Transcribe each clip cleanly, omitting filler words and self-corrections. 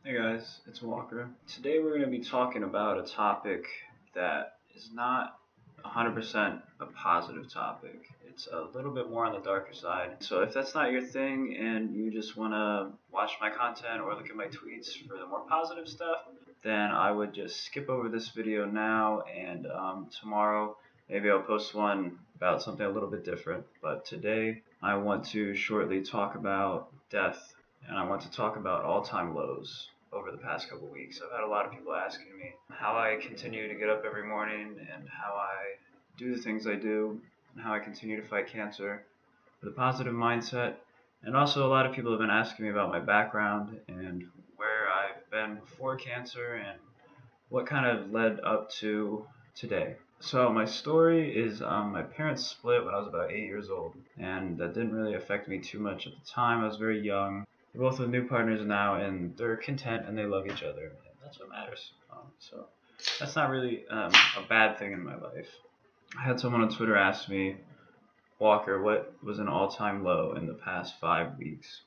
Hey guys, it's Walker. Today we're going to be talking about a topic that is not 100% a positive topic. It's a little bit more on the darker side. So if that's not your thing and you just want to watch my content or look at my tweets for the more positive stuff, then I would just skip over this video now, and tomorrow maybe I'll post one about something a little bit different. But today I want to shortly talk about death, and I want to talk about all-time lows over the past couple weeks. I've had a lot of people asking me how I continue to get up every morning and how I do the things I do and how I continue to fight cancer with a positive mindset. And also a lot of people have been asking me about my background and where I've been before cancer and what kind of led up to today. So my story is my parents split when I was about 8 years old, and that didn't really affect me too much at the time. I was very young. They're both with new partners now, and they're content and they love each other. And that's what matters. So that's not really a bad thing in my life. I had someone on Twitter ask me, Walker, what was an all-time low in the past 5 weeks?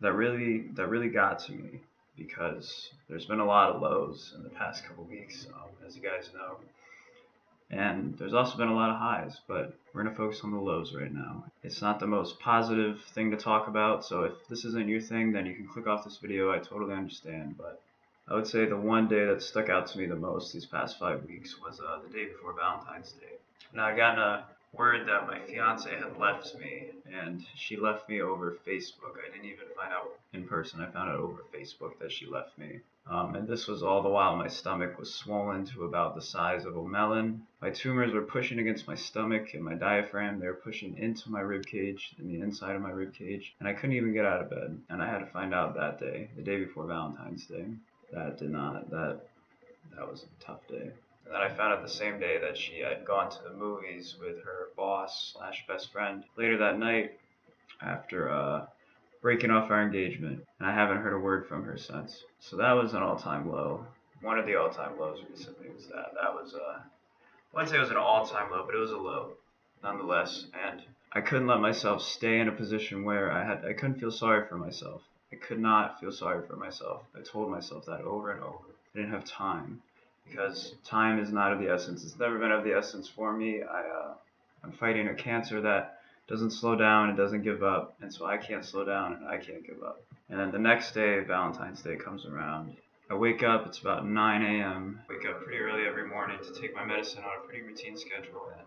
That really got to me, because there's been a lot of lows in the past couple weeks, as you guys know. And there's also been a lot of highs, but we're going to focus on the lows right now. It's not the most positive thing to talk about, so if this isn't your thing, then you can click off this video. I totally understand, but I would say the one day that stuck out to me the most these past 5 weeks was the day before Valentine's Day. Now, I got a word that my fiance had left me, and she left me over Facebook. I didn't even find out in person. I found out over Facebook that she left me. And this was all the while my stomach was swollen to about the size of a melon. My tumors were pushing against my stomach and my diaphragm. They were pushing into my rib cage, in the inside of my rib cage, and I couldn't even get out of bed. And I had to find out that day, the day before Valentine's Day. That was a tough day. And then I found out the same day that she had gone to the movies with her boss / best friend later that night after breaking off our engagement, and I haven't heard a word from her since. So that was an all-time low. One of the all-time lows recently was that. That was I wouldn't say it was an all-time low, but it was a low nonetheless. And I couldn't let myself stay in a position where I couldn't feel sorry for myself. I could not feel sorry for myself. I told myself that over and over. I didn't have time, because time is not of the essence. It's never been of the essence for me. I'm fighting a cancer that doesn't slow down and doesn't give up, and so I can't slow down and I can't give up. And then the next day, Valentine's Day comes around. I wake up, it's about 9 a.m. Wake up pretty early every morning to take my medicine on a pretty routine schedule, and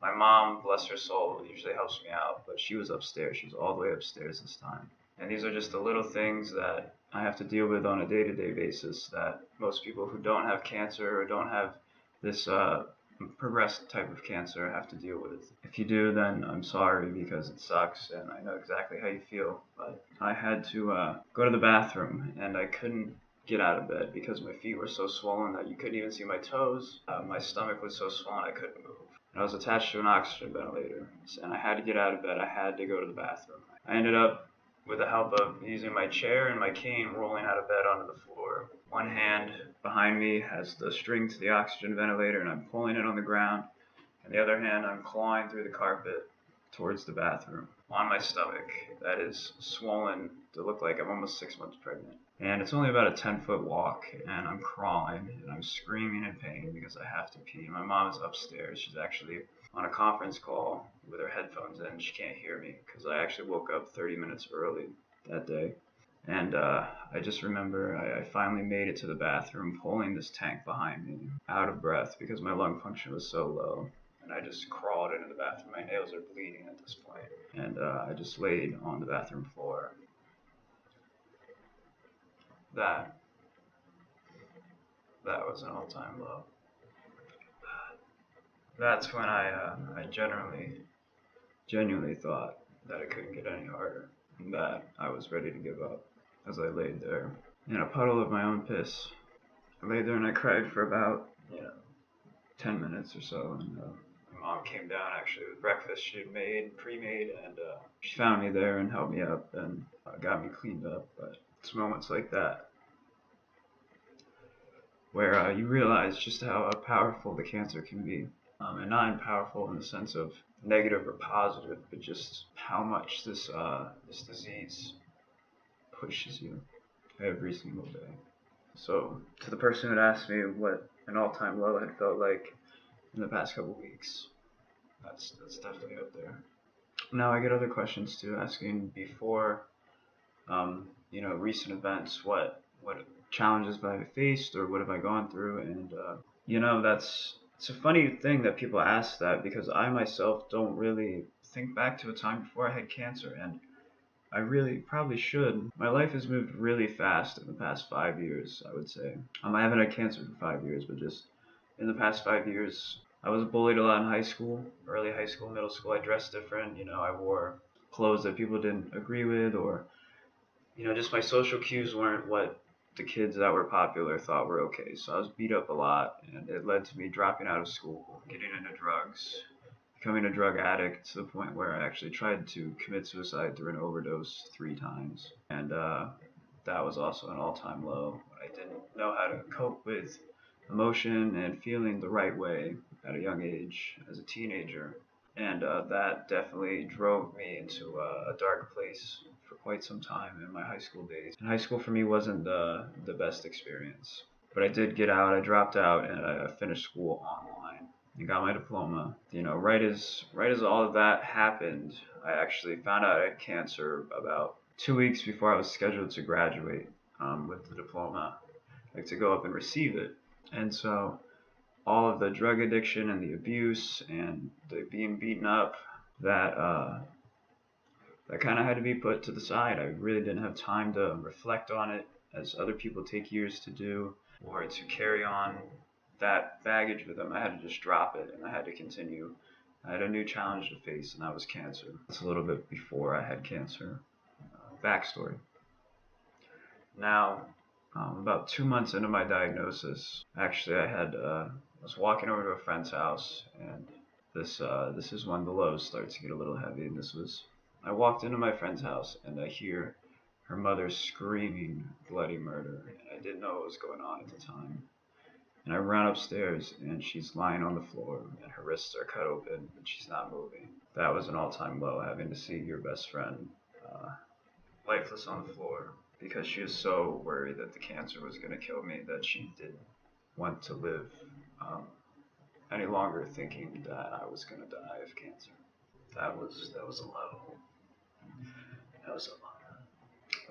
my mom, bless her soul, usually helps me out, but she was upstairs. She was all the way upstairs this time. And these are just the little things that I have to deal with on a day-to-day basis that most people who don't have cancer or don't have this progressed type of cancer have to deal with. If you do, then I'm sorry, because it sucks and I know exactly how you feel. But I had to go to the bathroom, and I couldn't get out of bed because my feet were so swollen that you couldn't even see my toes. My stomach was so swollen I couldn't move. And I was attached to an oxygen ventilator, and I had to get out of bed. I had to go to the bathroom. I ended up, with the help of using my chair and my cane, rolling out of bed onto the floor. One hand behind me has the string to the oxygen ventilator, and I'm pulling it on the ground, and the other hand I'm clawing through the carpet towards the bathroom on my stomach that is swollen to look like I'm almost 6 months pregnant. And it's only about a 10-foot walk, and I'm crawling and I'm screaming in pain because I have to pee. My mom is upstairs. She's actually on a conference call with her headphones in. She can't hear me because I actually woke up 30 minutes early that day. And I just remember I finally made it to the bathroom, pulling this tank behind me, out of breath because my lung function was so low. And I just crawled into the bathroom. My nails are bleeding at this point. And I just laid on the bathroom floor. That was an all-time low. That's when I genuinely thought that it couldn't get any harder, and that I was ready to give up, as I laid there in a puddle of my own piss. I laid there and I cried for about 10 minutes or so, and my mom came down actually with breakfast she had made, pre-made, and she found me there and helped me up and got me cleaned up. But it's moments like that where you realize just how powerful the cancer can be. And not powerful in the sense of negative or positive, but just how much this disease pushes you. every single day. So, to the person who asked me what an all-time low had felt like in the past couple weeks, that's definitely up there. Now I get other questions too, asking before, recent events, what challenges have I faced or what have I gone through, and that's it's a funny thing that people ask that because I myself don't really think back to a time before I had cancer, and I really probably should. My life has moved really fast in the past 5 years, I would say. I haven't had cancer for 5 years, but just in the past 5 years, I was bullied a lot in high school, early high school, middle school. I dressed different. I wore clothes that people didn't agree with, or just my social cues weren't what the kids that were popular thought were okay. So I was beat up a lot, and it led to me dropping out of school, getting into drugs, becoming a drug addict to the point where I actually tried to commit suicide through an overdose 3 times. And that was also an all-time low. I didn't know how to cope with emotion and feeling the right way at a young age as a teenager. And that definitely drove me into a dark place for quite some time in my high school days. And high school for me wasn't the best experience. But I did get out, I dropped out, and I finished school online and got my diploma. Right as all of that happened, I actually found out I had cancer about 2 weeks before I was scheduled to graduate with the diploma, like to go up and receive it. And so all of the drug addiction and the abuse and the being beaten up, that kind of had to be put to the side. I really didn't have time to reflect on it as other people take years to do, or to carry on that baggage with them. I had to just drop it and I had to continue. I had a new challenge to face, and that was cancer. It's a little bit before I had cancer. Backstory. Now, about 2 months into my diagnosis, actually, I was walking over to a friend's house, and this is when the lows start to get a little heavy. And I walked into my friend's house, and I hear her mother screaming bloody murder, and I didn't know what was going on at the time. And I ran upstairs, and she's lying on the floor, and her wrists are cut open, and she's not moving. That was an all-time low, having to see your best friend uh, lifeless on the floor, because she was so worried that the cancer was going to kill me that she didn't want to live any longer, thinking that I was going to die of cancer. That was a low. That was a low.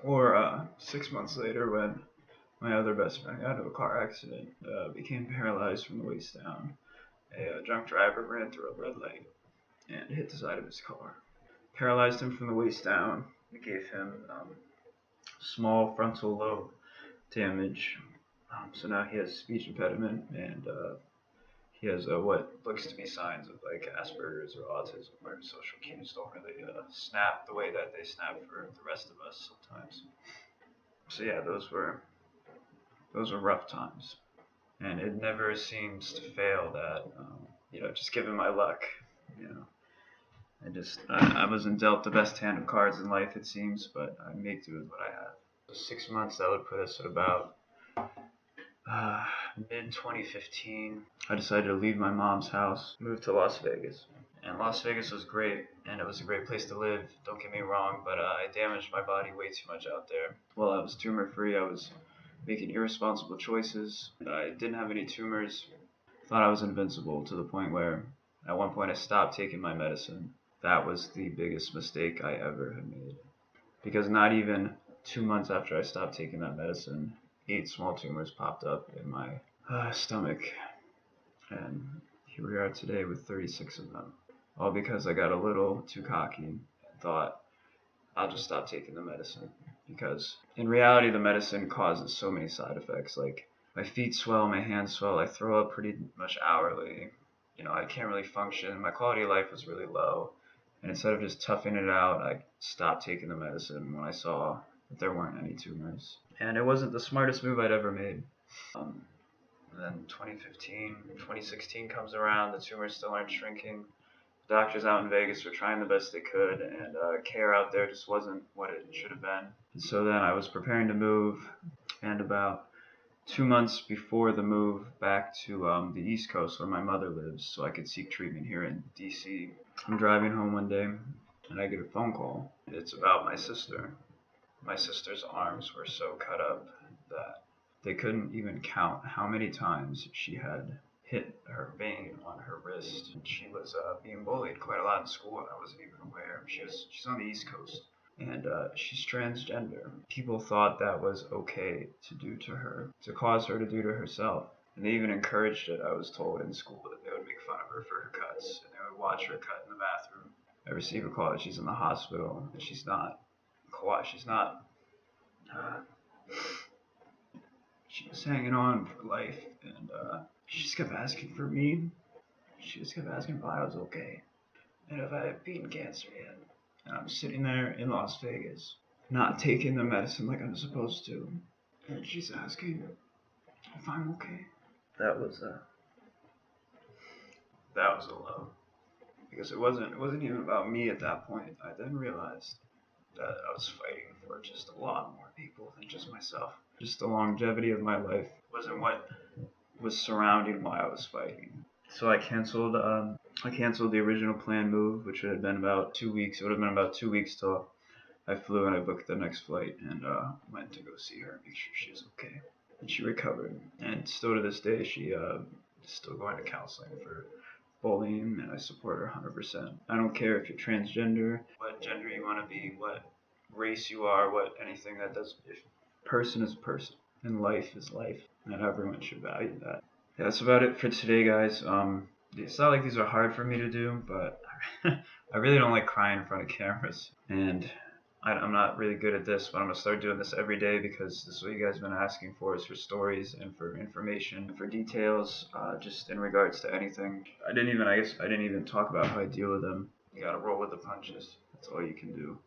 Or 6 months later, when my other best friend got into a car accident, became paralyzed from the waist down. A drunk driver ran through a red light and hit the side of his car. Paralyzed him from the waist down. It gave him small frontal lobe damage. So now he has speech impediment, and he has what looks to be signs of like Asperger's or autism, where social cues don't really snap the way that they snap for the rest of us sometimes. So yeah, those were rough times, and it never seems to fail that just given my luck, you know. I wasn't dealt the best hand of cards in life, it seems, but I make do with what I have. So 6 months, that would put us at about mid 2015. I decided to leave my mom's house, move to Las Vegas. And Las Vegas was great, and it was a great place to live, don't get me wrong, but I damaged my body way too much out there. While I was tumor free, I was making irresponsible choices. I didn't have any tumors. Thought I was invincible, to the point where at one point I stopped taking my medicine. That was the biggest mistake I ever had made. Because not even 2 months after I stopped taking that medicine, 8 small tumors popped up in my stomach. And here we are today with 36 of them. All because I got a little too cocky and thought, I'll just stop taking the medicine. Because in reality, the medicine causes so many side effects. Like, my feet swell, my hands swell, I throw up pretty much hourly. I can't really function. My quality of life was really low. And instead of just toughing it out, I stopped taking the medicine when I saw that there weren't any tumors. And it wasn't the smartest move I'd ever made. And then 2016 comes around, the tumors still aren't shrinking. The doctors out in Vegas were trying the best they could, and care out there just wasn't what it should have been. And so then I was preparing to move, and about 2 months before the move back to the East Coast where my mother lives, so I could seek treatment here in DC, I'm driving home one day, and I get a phone call. It's about my sister. My sister's arms were so cut up that they couldn't even count how many times she had hit her vein on her wrist. She was being bullied quite a lot in school, and I wasn't even aware. She's on the East Coast, and she's transgender. People thought that was okay to do to her, to cause her to do to herself. And they even encouraged it, I was told, in school, that they would make fun of her for her cuts, and they would watch her cut in the bathroom. I received a call that she's in the hospital, and she's not. Uh, she was hanging on for life, and she just kept asking for me. She just kept asking if I was okay, and if I had beaten cancer yet. And I'm sitting there in Las Vegas, not taking the medicine like I'm supposed to, and she's asking if I'm okay. That was a low, because it wasn't even about me at that point. I then realized that I was fighting for just a lot more people than just myself. Just the longevity of my life wasn't what was surrounding why I was fighting. So I canceled the original planned move, which would have been about 2 weeks. It would have been about 2 weeks till I flew, and I booked the next flight and went to go see her and make sure she was okay. And she recovered. And still to this day, she is still going to counseling for bullying, and I support her 100%. I don't care if you're transgender, what gender you want to be, what race you are, what anything that does. If person is a person, and life is life, and everyone should value that. Yeah, that's about it for today, guys. It's not like these are hard for me to do, but I really don't like crying in front of cameras, and I'm not really good at this, but I'm gonna start doing this every day because this is what you guys have been asking for, is for stories and for information and for details, just in regards to anything. I guess I didn't even talk about how I deal with them. You gotta roll with the punches. That's all you can do.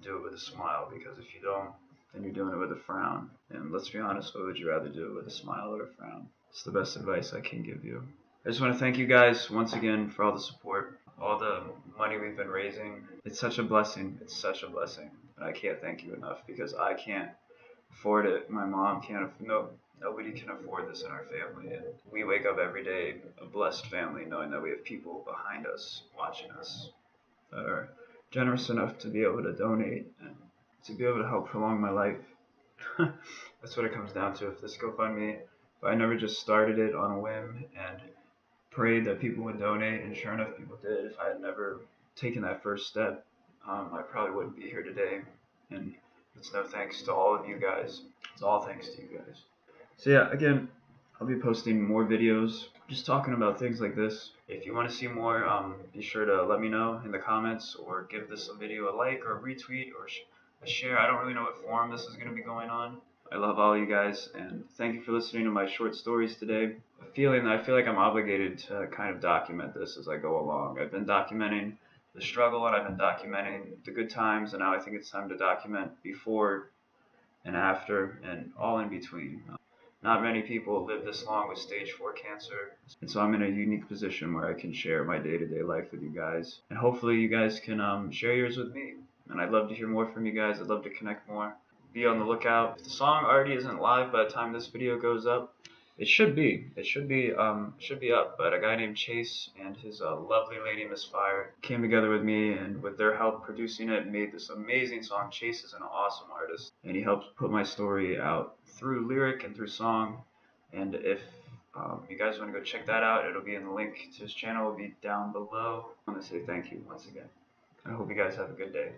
Do it with a smile, because if you don't, then you're doing it with a frown. And let's be honest, what would you rather do, with a smile or a frown? It's the best advice I can give you. I just want to thank you guys once again for all the support, all the money we've been raising. It's such a blessing. It's such a blessing. And I can't thank you enough, because I can't afford it. My mom can't. Nobody can afford this in our family. And we wake up every day a blessed family, knowing that we have people behind us, watching us, that are generous enough to be able to donate and to be able to help prolong my life. That's what it comes down to. If this GoFundMe, if I never just started it on a whim and prayed that people would donate, and sure enough people did, if I had never taken that first step, I probably wouldn't be here today. And it's no thanks to all of you guys. It's all thanks to you guys. So yeah, again, I'll be posting more videos just talking about things like this. If you want to see more, be sure to let me know in the comments, or give this video a like or a retweet or a share. I don't really know what form this is going to be going on. I love all you guys, and thank you for listening to my short stories today. I feel like I'm obligated to kind of document this as I go along. I've been documenting the struggle, and I've been documenting the good times, and now I think it's time to document before and after and all in between. Not many people live this long with stage 4 cancer, and so I'm in a unique position where I can share my day-to-day life with you guys, and hopefully you guys can share yours with me. And I'd love to hear more from you guys. I'd love to connect more. Be on the lookout. If the song already isn't live by the time this video goes up, it should be up. But a guy named Chase and his lovely lady MISFIRE came together with me, and with their help producing it, made this amazing song. Chase is an awesome artist, and he helped put my story out through lyric and through song. And if you guys want to go check that out, it'll be in the link to his channel. Will be down below. I want to say thank you once again. I hope you guys have a good day.